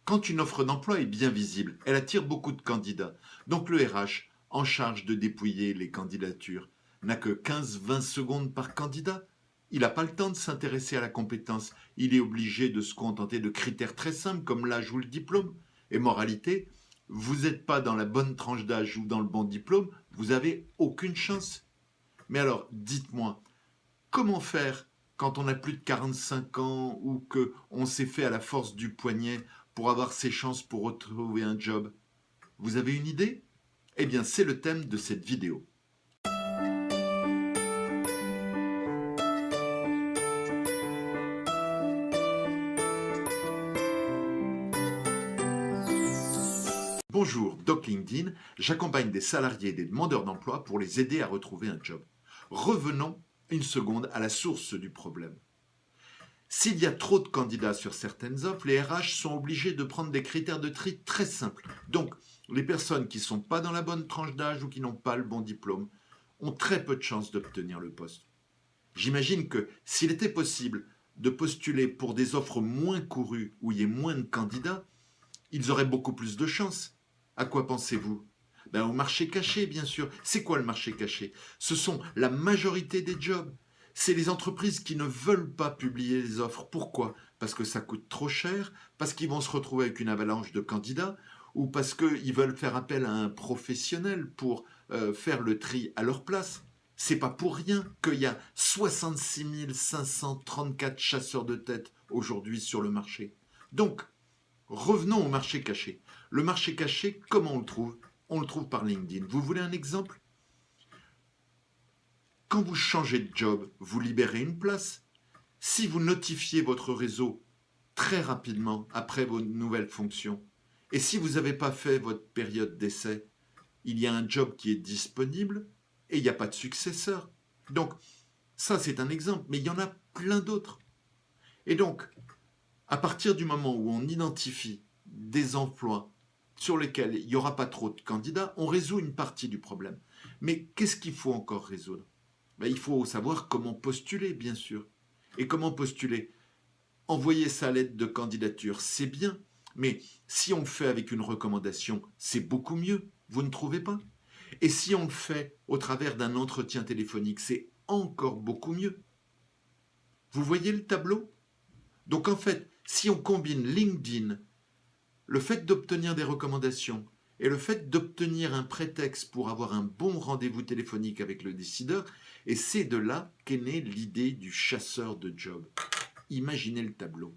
Quand une offre d'emploi est bien visible, elle attire beaucoup de candidats. Donc le RH, en charge de dépouiller les candidatures, n'a que 15-20 secondes par candidat. Il n'a pas le temps de s'intéresser à la compétence. Il est obligé de se contenter de critères très simples comme l'âge ou le diplôme. Et moralité, vous n'êtes pas dans la bonne tranche d'âge ou dans le bon diplôme, vous n'avez aucune chance. Mais alors, dites-moi, comment faire quand on a plus de 45 ans ou qu'on s'est fait à la force du poignet pour avoir ses chances pour retrouver un job? Vous avez une idée? Eh bien, c'est le thème de cette vidéo. Bonjour, Doc LinkedIn, j'accompagne des salariés et des demandeurs d'emploi pour les aider à retrouver un job. Revenons une seconde à la source du problème. S'il y a trop de candidats sur certaines offres, les RH sont obligés de prendre des critères de tri très simples. Donc, les personnes qui ne sont pas dans la bonne tranche d'âge ou qui n'ont pas le bon diplôme ont très peu de chances d'obtenir le poste. J'imagine que s'il était possible de postuler pour des offres moins courues où il y ait moins de candidats, ils auraient beaucoup plus de chances. À quoi pensez-vous? Au marché caché, bien sûr. C'est quoi le marché caché? Ce sont la majorité des jobs. C'est les entreprises qui ne veulent pas publier les offres. Pourquoi? Parce que ça coûte trop cher, parce qu'ils vont se retrouver avec une avalanche de candidats, ou parce qu'ils veulent faire appel à un professionnel pour faire le tri à leur place. C'est pas pour rien qu'il y a 66 534 chasseurs de tête aujourd'hui sur le marché. Donc, revenons au marché caché. Le marché caché, comment on le trouve? On le trouve par LinkedIn. Vous voulez un exemple? Quand vous changez de job, vous libérez une place. Si vous notifiez votre réseau très rapidement après vos nouvelles fonctions, et si vous n'avez pas fait votre période d'essai, il y a un job qui est disponible et il n'y a pas de successeur. Donc, ça c'est un exemple, mais il y en a plein d'autres. Et donc, à partir du moment où on identifie des emplois sur lesquels il n'y aura pas trop de candidats, on résout une partie du problème. Mais qu'est-ce qu'il faut encore résoudre? Il faut savoir comment postuler, bien sûr. Et comment postuler? Envoyer sa lettre de candidature, c'est bien. Mais si on le fait avec une recommandation, c'est beaucoup mieux. Vous ne trouvez pas? Et si on le fait au travers d'un entretien téléphonique, c'est encore beaucoup mieux. Vous voyez le tableau? Donc en fait, si on combine LinkedIn, le fait d'obtenir des recommandations et le fait d'obtenir un prétexte pour avoir un bon rendez-vous téléphonique avec le décideur, et c'est de là qu'est née l'idée du chasseur de job. Imaginez le tableau.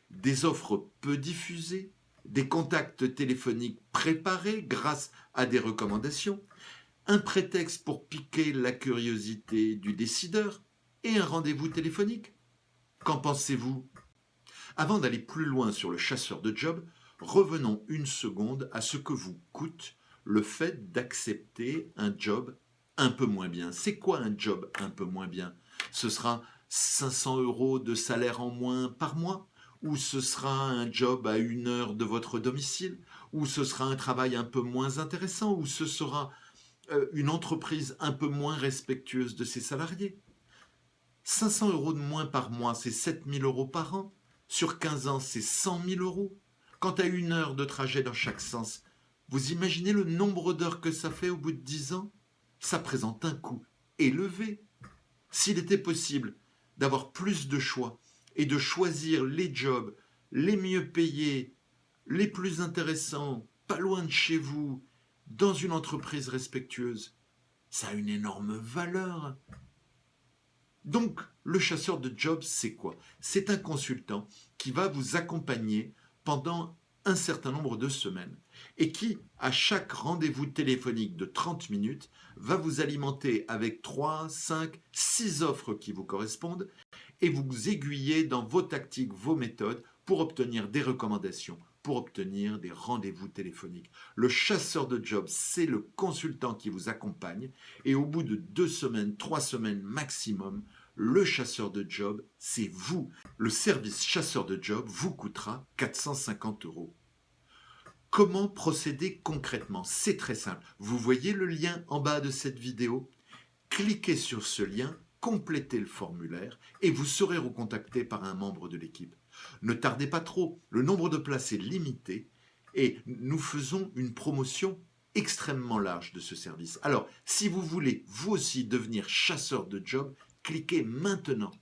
Des offres peu diffusées, des contacts téléphoniques préparés grâce à des recommandations, un prétexte pour piquer la curiosité du décideur et un rendez-vous téléphonique. Qu'en pensez-vous? Avant d'aller plus loin sur le chasseur de job, revenons une seconde à ce que vous coûte le fait d'accepter un job un peu moins bien. C'est quoi un job un peu moins bien? Ce sera 500 € de salaire en moins par mois? Ou ce sera un job à 1 heure de votre domicile? Ou ce sera un travail un peu moins intéressant? Ou ce sera une entreprise un peu moins respectueuse de ses salariés? 500 € de moins par mois, c'est 7 000 € par an. Sur 15 ans, c'est 100 000 €. Quant à 1 heure de trajet dans chaque sens, vous imaginez le nombre d'heures que ça fait au bout de 10 ans? Ça présente un coût élevé. S'il était possible d'avoir plus de choix et de choisir les jobs les mieux payés, les plus intéressants, pas loin de chez vous, dans une entreprise respectueuse, ça a une énorme valeur. Donc, le chasseur de jobs, c'est quoi? C'est un consultant qui va vous accompagner pendant un certain nombre de semaines et qui, à chaque rendez-vous téléphonique de 30 minutes, va vous alimenter avec 3, 5, 6 offres qui vous correspondent et vous aiguiller dans vos tactiques, vos méthodes pour obtenir des recommandations, pour obtenir des rendez-vous téléphoniques. Le chasseur de jobs, c'est le consultant qui vous accompagne et au bout de 2 semaines, 3 semaines maximum, le chasseur de job, c'est vous. Le service chasseur de job vous coûtera 450 €. Comment procéder concrètement? C'est très simple. Vous voyez le lien en bas de cette vidéo? Cliquez sur ce lien, complétez le formulaire et vous serez recontacté par un membre de l'équipe. Ne tardez pas trop, le nombre de places est limité et nous faisons une promotion extrêmement large de ce service. Alors, si vous voulez vous aussi devenir chasseur de job, cliquez maintenant